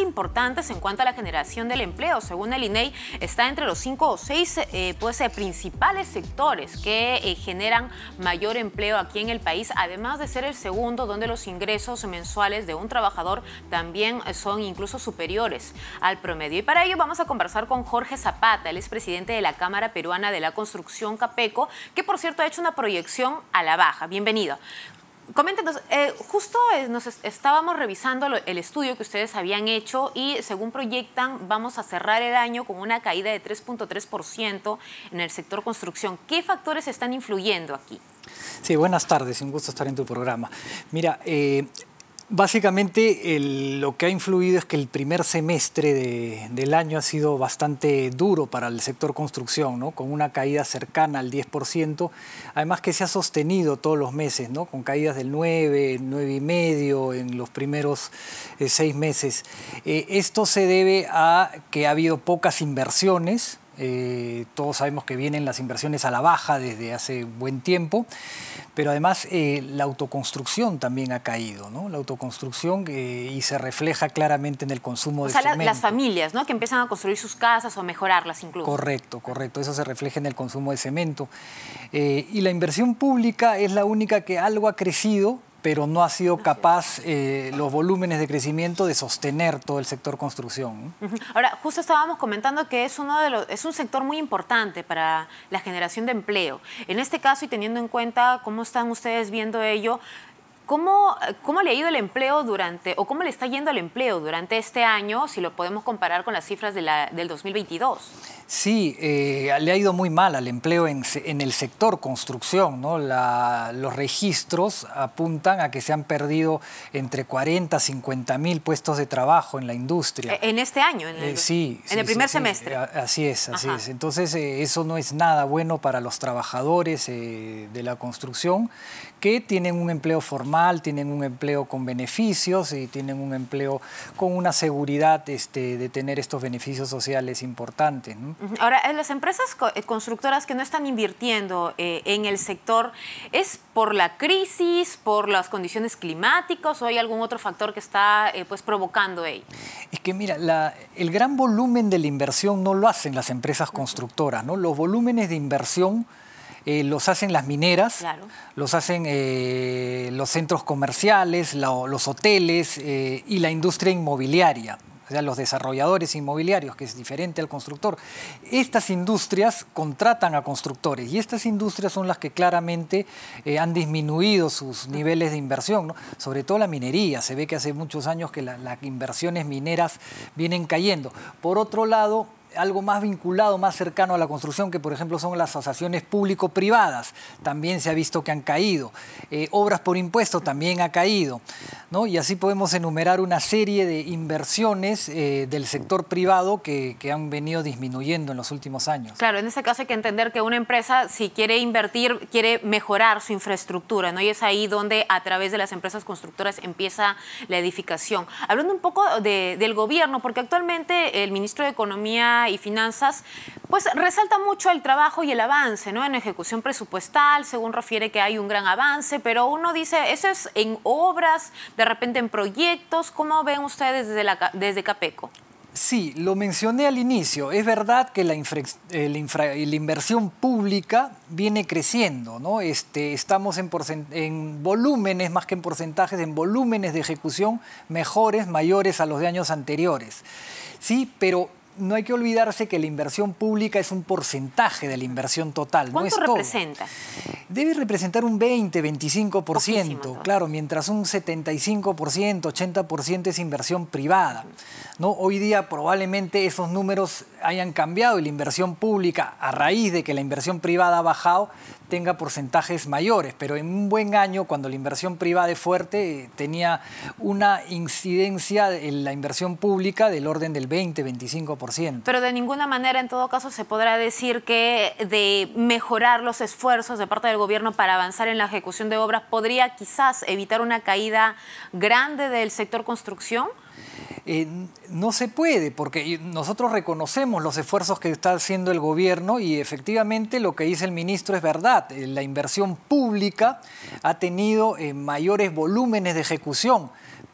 importantes en cuanto a la generación del empleo. Según el INEI, está entre los 5 o 6 principales sectores que generan mayor empleo aquí en el país, además de ser el segundo donde los ingresos mensuales de un trabajador también son incluso superiores al promedio. Y para ello vamos a conversar con Jorge Zapata, él es presidente de la Cámara Peruana de la Construcción, CAPECO, que por cierto ha hecho una proyección a la baja. Bienvenido. Coméntenos, justo nos estábamos revisando el estudio que ustedes habían hecho y según proyectan vamos a cerrar el año con una caída de 3.3% en el sector construcción. ¿Qué factores están influyendo aquí? Sí, buenas tardes, un gusto estar en tu programa. Mira, básicamente lo que ha influido es que el primer semestre del año ha sido bastante duro para el sector construcción, ¿no? Con una caída cercana al 10%, además que se ha sostenido todos los meses, ¿no? Con caídas del 9, 9,5 en los primeros 6 meses. Esto se debe a que ha habido pocas inversiones. Todos sabemos que vienen las inversiones a la baja desde hace buen tiempo, pero además la autoconstrucción también ha caído, ¿no? La autoconstrucción y se refleja claramente en el consumo de cemento. Las familias, ¿no? Que empiezan a construir sus casas o mejorarlas incluso. Correcto, correcto. Eso se refleja en el consumo de cemento. Y la inversión pública es la única que algo ha crecido, pero no ha sido capaz los volúmenes de crecimiento de sostener todo el sector construcción. Ahora, justo estábamos comentando que es un sector muy importante para la generación de empleo. En este caso, y teniendo en cuenta cómo están ustedes viendo ello, ¿cómo le ha ido el empleo cómo le está yendo el empleo durante este año, si lo podemos comparar con las cifras del 2022? Sí, le ha ido muy mal al empleo en el sector construcción, ¿no? Los registros apuntan a que se han perdido entre 40 a 50 mil puestos de trabajo en la industria. ¿En este año? Sí. ¿En el primer semestre? Así es, así es. Entonces, eso no es nada bueno para los trabajadores de la construcción, que tienen un empleo formal, tienen un empleo con beneficios y tienen un empleo con una seguridad de tener estos beneficios sociales importantes, ¿no? Ahora, las empresas constructoras que no están invirtiendo en el sector, ¿es por la crisis, por las condiciones climáticas o hay algún otro factor que está provocando ello? Es que mira, el gran volumen de la inversión no lo hacen las empresas constructoras, ¿no? Los volúmenes de inversión los hacen las mineras, claro, los hacen los centros comerciales, los hoteles y la industria inmobiliaria. O sea, los desarrolladores inmobiliarios, que es diferente al constructor. Estas industrias contratan a constructores y estas industrias son las que claramente han disminuido sus niveles de inversión, ¿no? Sobre todo la minería. Se ve que hace muchos años que las inversiones mineras vienen cayendo. Por otro lado, algo más vinculado, más cercano a la construcción, que por ejemplo son las asociaciones público-privadas, también se ha visto que han caído. Obras por impuesto también ha caído, ¿no? Y así podemos enumerar una serie de inversiones del sector privado que han venido disminuyendo en los últimos años. Claro, en este caso hay que entender que una empresa, si quiere invertir, quiere mejorar su infraestructura, ¿no? Y es ahí donde a través de las empresas constructoras empieza la edificación. Hablando un poco del gobierno, porque actualmente el ministro de Economía y Finanzas, pues resalta mucho el trabajo y el avance, ¿no? En ejecución presupuestal, según refiere que hay un gran avance, pero uno dice, ¿eso es en obras, de repente en proyectos? ¿Cómo ven ustedes desde CAPECO? Sí, lo mencioné al inicio. Es verdad que la inversión pública viene creciendo, ¿no? Estamos en volúmenes, más que en porcentajes, en volúmenes de ejecución mejores, mayores a los de años anteriores. Sí, pero no hay que olvidarse que la inversión pública es un porcentaje de la inversión total. ¿Cuánto no es representa? Todo. Debe representar un 20, 25%, claro, mientras un 75%, 80% es inversión privada, ¿no? Hoy día probablemente esos números hayan cambiado y la inversión pública, a raíz de que la inversión privada ha bajado, tenga porcentajes mayores, pero en un buen año, cuando la inversión privada es fuerte, tenía una incidencia en la inversión pública del orden del 20, 25%. Pero de ninguna manera, en todo caso, se podrá decir que de mejorar los esfuerzos de parte del gobierno para avanzar en la ejecución de obras podría quizás evitar una caída grande del sector construcción. No se puede, porque nosotros reconocemos los esfuerzos que está haciendo el gobierno y efectivamente lo que dice el ministro es verdad. La inversión pública ha tenido mayores volúmenes de ejecución,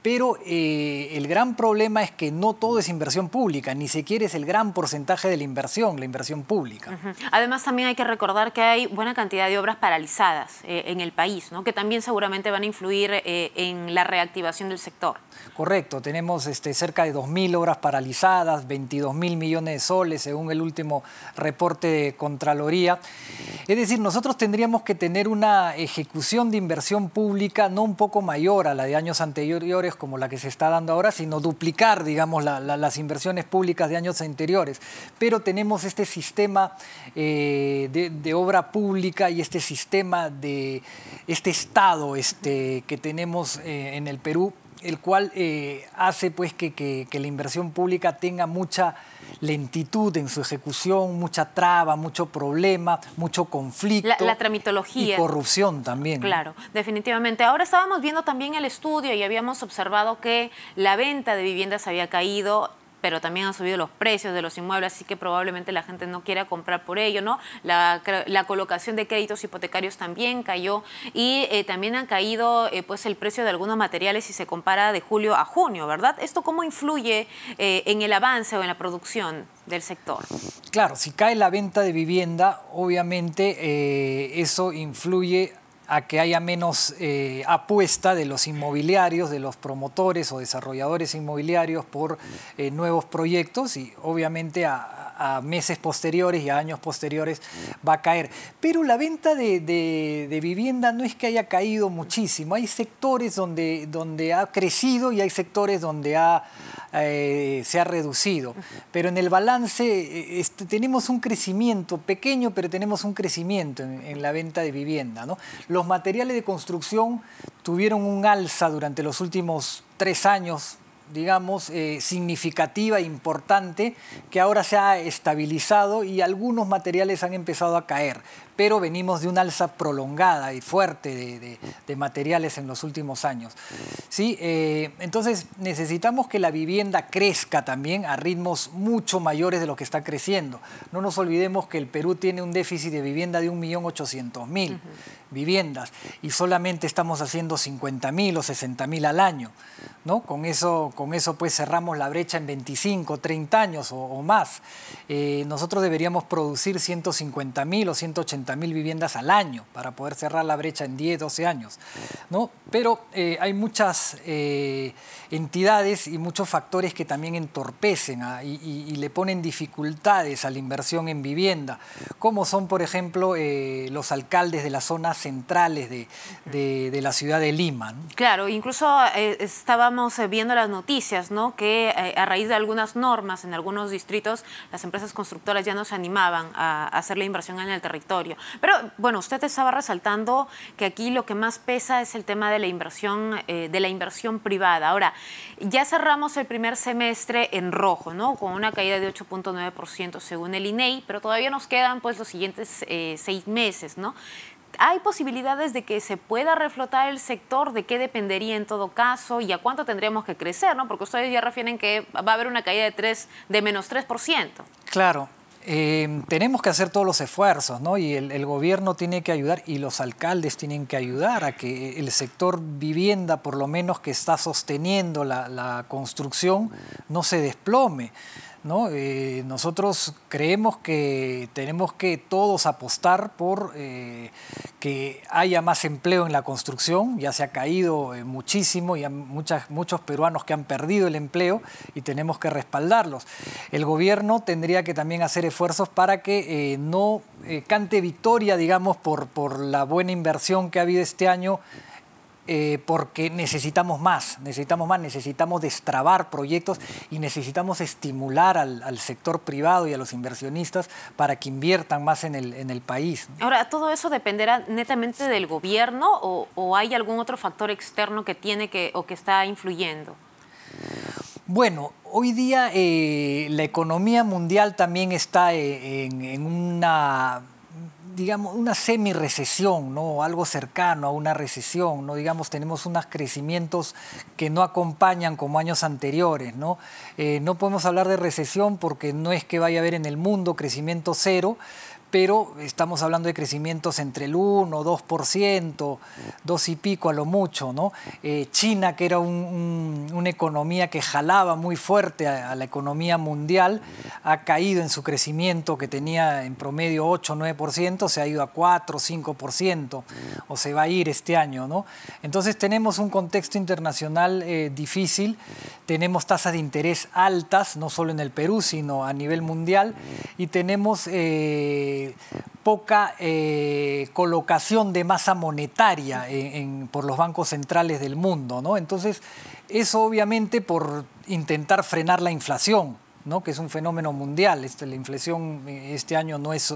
pero el gran problema es que no todo es inversión pública, ni siquiera es el gran porcentaje de la inversión pública. Además, también hay que recordar que hay buena cantidad de obras paralizadas en el país, ¿no? Que también seguramente van a influir en la reactivación del sector. Correcto, tenemos cerca de 2.000 obras paralizadas, 22.000 millones de soles, según el último reporte de Contraloría. Es decir, nosotros tendríamos que tener una ejecución de inversión pública no un poco mayor a la de años anteriores, como la que se está dando ahora, sino duplicar, digamos, las inversiones públicas de años anteriores. Pero tenemos este sistema de obra pública y este sistema de este Estado que tenemos en el Perú, el cual hace pues que la inversión pública tenga mucha lentitud en su ejecución, mucha traba, mucho problema, mucho conflicto. La tramitología. Y corrupción también. Claro, definitivamente. Ahora estábamos viendo también el estudio y habíamos observado que la venta de viviendas había caído, pero también han subido los precios de los inmuebles, así que probablemente la gente no quiera comprar por ello, ¿no? La colocación de créditos hipotecarios también cayó y también han caído pues el precio de algunos materiales si se compara de julio a junio, ¿verdad? ¿Esto cómo influye en el avance o en la producción del sector? Claro, si cae la venta de vivienda, obviamente eso influye a que haya menos apuesta de los inmobiliarios, de los promotores o desarrolladores inmobiliarios por nuevos proyectos y obviamente a meses posteriores y a años posteriores va a caer. Pero la venta de vivienda no es que haya caído muchísimo. Hay sectores donde ha crecido y hay sectores donde se ha reducido. Pero en el balance tenemos un crecimiento pequeño, pero tenemos un crecimiento en la venta de vivienda, ¿no? Los materiales de construcción tuvieron un alza durante los últimos 3 años, digamos, significativa, importante, que ahora se ha estabilizado y algunos materiales han empezado a caer, pero venimos de una alza prolongada y fuerte de materiales en los últimos años. ¿Sí? Entonces necesitamos que la vivienda crezca también a ritmos mucho mayores de lo que está creciendo. No nos olvidemos que el Perú tiene un déficit de vivienda de 1.800.000 viviendas y solamente estamos haciendo 50.000 o 60.000 al año, ¿no? Con eso pues cerramos la brecha en 25, 30 años o más. Nosotros deberíamos producir 150.000 o 180.000 viviendas al año para poder cerrar la brecha en 10, 12 años, ¿no? Pero hay muchas entidades y muchos factores que también entorpecen y le ponen dificultades a la inversión en vivienda, como son, por ejemplo, los alcaldes de las zonas centrales de la ciudad de Lima, ¿no? Claro, incluso estábamos viendo las noticias, ¿no? Que a raíz de algunas normas en algunos distritos, las empresas constructoras ya no se animaban a hacer la inversión en el territorio. Pero, bueno, usted estaba resaltando que aquí lo que más pesa es el tema de la inversión privada. Ahora, ya cerramos el primer semestre en rojo, ¿no? Con una caída de 8.9% según el INEI, pero todavía nos quedan pues los siguientes 6 meses, ¿no? ¿Hay posibilidades de que se pueda reflotar el sector? ¿De qué dependería en todo caso? ¿Y a cuánto tendríamos que crecer, ¿no? Porque ustedes ya refieren que va a haber una caída de menos 3%. Claro. Tenemos que hacer todos los esfuerzos, ¿no? Y el gobierno tiene que ayudar y los alcaldes tienen que ayudar a que el sector vivienda, por lo menos que está sosteniendo la construcción, no se desplome, ¿no? Nosotros creemos que tenemos que todos apostar por que haya más empleo en la construcción. Ya se ha caído muchísimo y hay muchos peruanos que han perdido el empleo y tenemos que respaldarlos. El gobierno tendría que también hacer esfuerzos para que no cante victoria, digamos, por la buena inversión que ha habido este año, porque necesitamos necesitamos destrabar proyectos y necesitamos estimular al sector privado y a los inversionistas para que inviertan más en el país. Ahora, ¿todo eso dependerá netamente del gobierno o hay algún otro factor externo que o que está influyendo? Bueno, hoy día la economía mundial también está en una, digamos, una semi-recesión, ¿no? Algo cercano a una recesión, ¿no? Digamos, tenemos unos crecimientos que no acompañan como años anteriores, ¿no? No podemos hablar de recesión porque no es que vaya a haber en el mundo crecimiento cero, pero estamos hablando de crecimientos entre el 1, 2%, 2 y pico a lo mucho, ¿no? China, que era una economía que jalaba muy fuerte a la economía mundial, ha caído en su crecimiento, que tenía en promedio 8, 9%, se ha ido a 4, 5%, o se va a ir este año, ¿no? Entonces tenemos un contexto internacional difícil, tenemos tasas de interés altas, no solo en el Perú, sino a nivel mundial, y tenemos poca colocación de masa monetaria por los bancos centrales del mundo, ¿no? Entonces, eso obviamente por intentar frenar la inflación, ¿no? Que es un fenómeno mundial. La inflación este año no es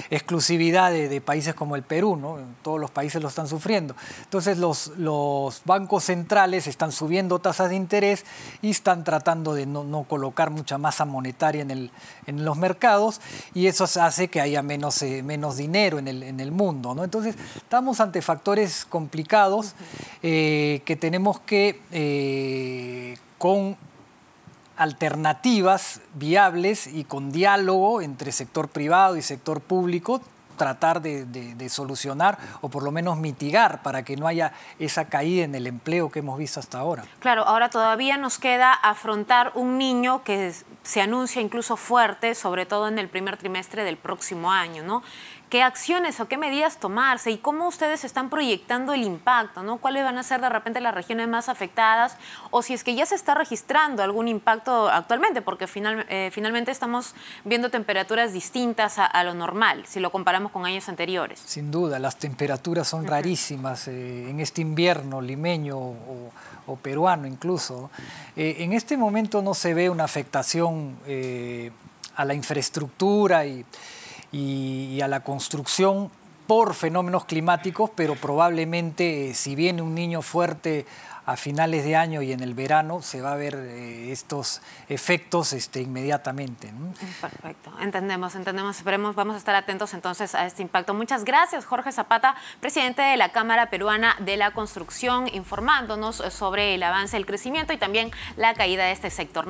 exclusividad de países como el Perú, ¿no? Todos los países lo están sufriendo. Entonces los bancos centrales están subiendo tasas de interés y están tratando de no colocar mucha masa monetaria en los mercados, y eso hace que haya menos dinero en el mundo, ¿no? Entonces estamos ante factores complicados que tenemos que con alternativas viables y con diálogo entre sector privado y sector público, tratar de solucionar o por lo menos mitigar para que no haya esa caída en el empleo que hemos visto hasta ahora. Claro, ahora todavía nos queda afrontar un niño que se anuncia incluso fuerte, sobre todo en el primer trimestre del próximo año, ¿no? ¿Qué acciones o qué medidas tomarse y cómo ustedes están proyectando el impacto, ¿no? ¿Cuáles van a ser de repente las regiones más afectadas o si es que ya se está registrando algún impacto actualmente? Porque finalmente estamos viendo temperaturas distintas a lo normal, si lo comparamos con años anteriores. Sin duda, las temperaturas son rarísimas en este invierno limeño o peruano incluso. En este momento no se ve una afectación a la infraestructura y a la construcción por fenómenos climáticos, pero probablemente si viene un niño fuerte a finales de año y en el verano se va a ver estos efectos inmediatamente, ¿no? Perfecto, entendemos, esperemos, vamos a estar atentos entonces a este impacto. Muchas gracias, Jorge Zapata, presidente de la Cámara Peruana de la Construcción, informándonos sobre el avance, el crecimiento y también la caída de este sector.